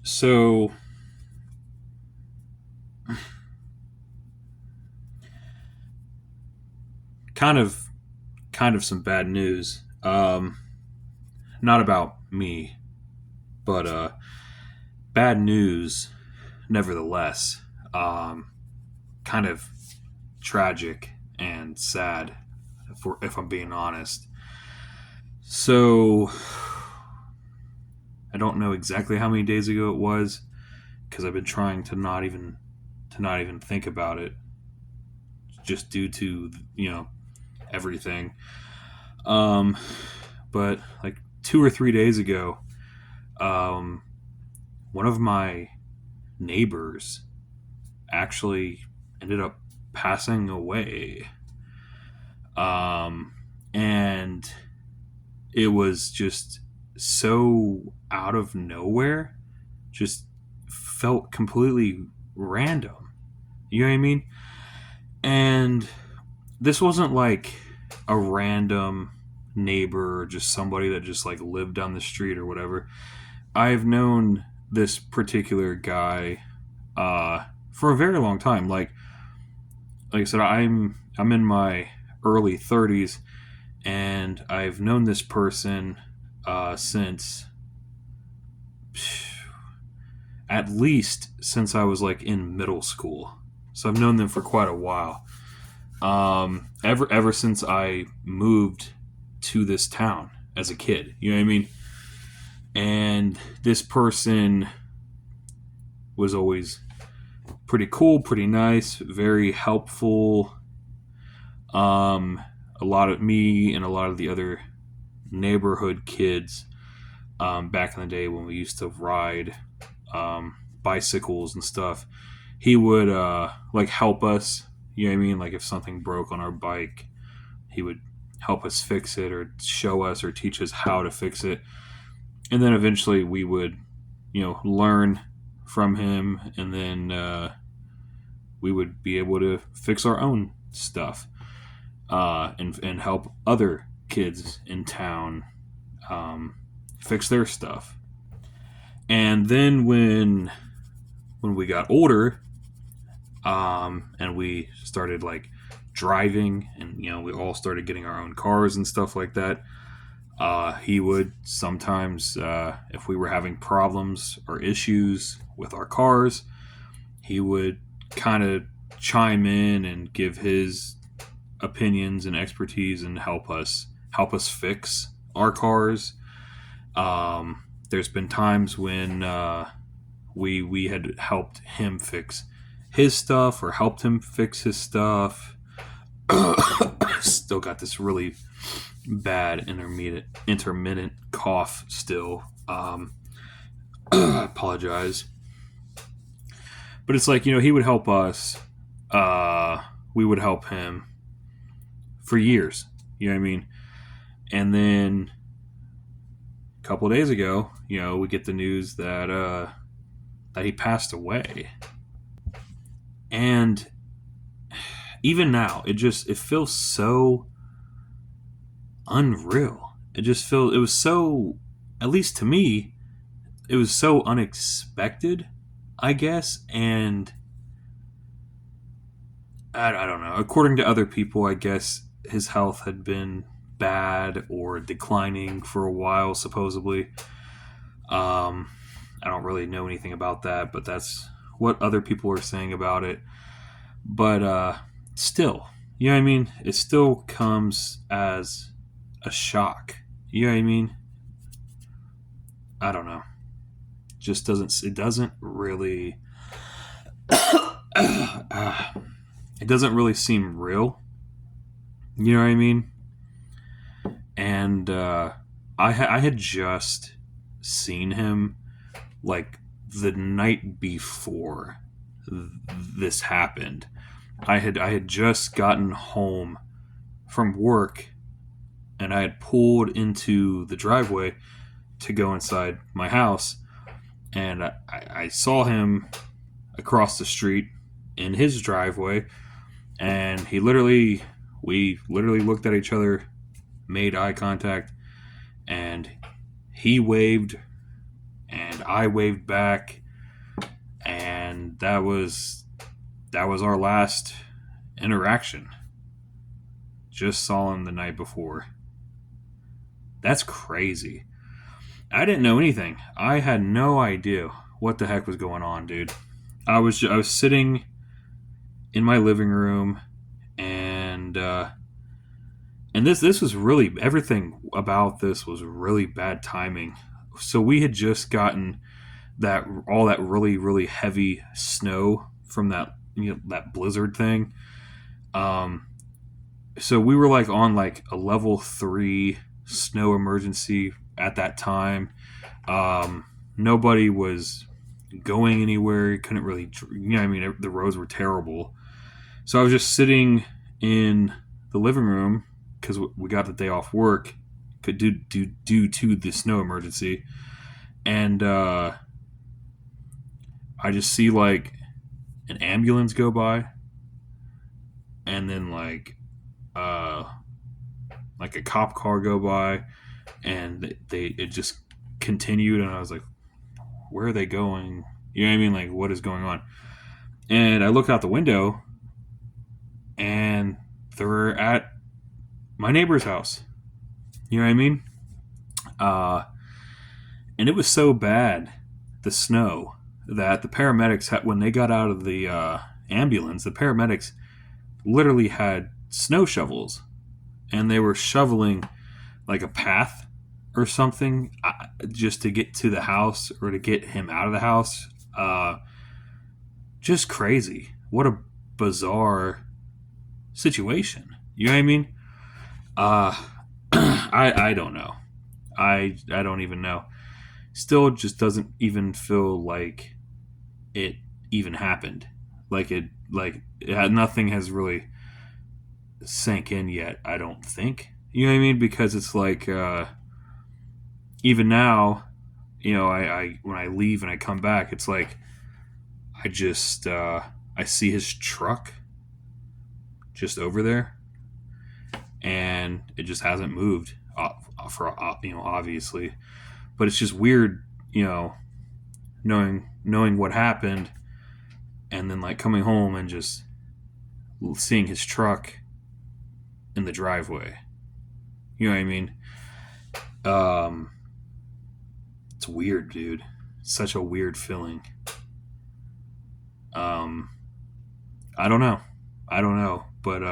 So, kind of, kind of some bad news. Not about me, but bad news, nevertheless. Um, Kind of tragic and sad, if I'm being honest. So, I don't know exactly how many days ago it was because I've been trying to not even think about it, just due to everything. Um, but like 2 or 3 days ago, um, one of my neighbors actually ended up passing away. Um, and it was just so out of nowhere, just felt completely random. You know what I mean? And this wasn't like a random neighbor or just somebody that just like lived down the street or whatever. I've known this particular guy for a very long time. Like I said, I'm in my early 30s, and I've known this person since at least since I was like in middle school. So I've known them for quite a while. Ever since I moved to this town as a kid, you know what I mean. And this person was always pretty cool, pretty nice, very helpful. Um, a lot of me and a lot of the other neighborhood kids back in the day when we used to ride bicycles and stuff. He would like help us. You know what I mean? Like if something broke on our bike, he would help us fix it or show us or teach us how to fix it. And then eventually we would, learn from him, and then we would be able to fix our own stuff and help other kids in town fix their stuff. And then when we got older, and we started like driving, and we all started getting our own cars and stuff like that. He would sometimes, if we were having problems or issues with our cars, he would kind of chime in and give his opinions and expertise and help us fix our cars. There's been times when we had helped him fix his stuff or helped him fix his stuff. Still got this really bad intermittent cough still. Apologize. But it's like, he would help us. We would help him for years. You know what I mean? And then a couple of days ago, we get the news that he passed away. And even now, it feels so unreal. It was so, at least to me, it was so unexpected, I guess. And I don't know. According to other people, I guess his health had been bad or declining for a while, supposedly. I don't really know anything about that, but that's what other people are saying about it. But still, you know what I mean? It still comes as a shock. You know what I mean? I don't know. It doesn't really it doesn't really seem real. You know what I mean? And I had just seen him like the night before this happened. I had just gotten home from work, and I had pulled into the driveway to go inside my house, and I saw him across the street in his driveway, and we literally looked at each other, made eye contact, and he waved and I waved back, and that was our last interaction. Just saw him the night before. That's crazy. I didn't know anything. I had no idea what the heck was going on, dude. I was sitting in my living room, and this was really, everything about this was really bad timing. So we had just gotten that really really heavy snow from that blizzard thing. Um, so we were like on like a level 3 snow emergency at that time. Um, Nobody was going anywhere. Couldn't really, I mean, the roads were terrible. So I was just sitting in the living room because we got the day off work, could do due to the snow emergency, and I just see like an ambulance go by, and then uh, like a cop car go by, and it just continued, and I was like, where are they going? You know what I mean? Like, what is going on? And I look out the window, and they're at my neighbor's house. You know what I mean? Uh, and it was so bad, the snow, that the paramedics had, when they got out of the ambulance, the paramedics literally had snow shovels, and they were shoveling like a path or something, just to get to the house or to get him out of the house. Just crazy. What a bizarre situation. You know what I mean? Uh, I don't know. I don't even know. Still, just doesn't even feel like it even happened. Nothing has really sank in yet. I don't think. You know what I mean? Because it's like even now, I when I leave and I come back, it's like I see his truck just over there, and it just hasn't moved for obviously, but it's just weird, knowing what happened, and then like coming home and just seeing his truck in the driveway. You know what I mean? Um, it's weird, dude. It's such a weird feeling. Um, I don't know. But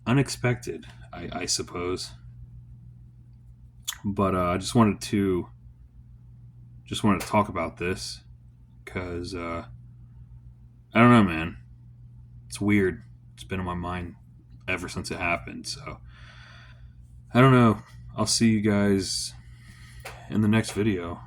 unexpected, I suppose. But I just wanted to talk about this because I don't know, man. It's weird. It's been on my mind ever since it happened. So I don't know. I'll see you guys in the next video.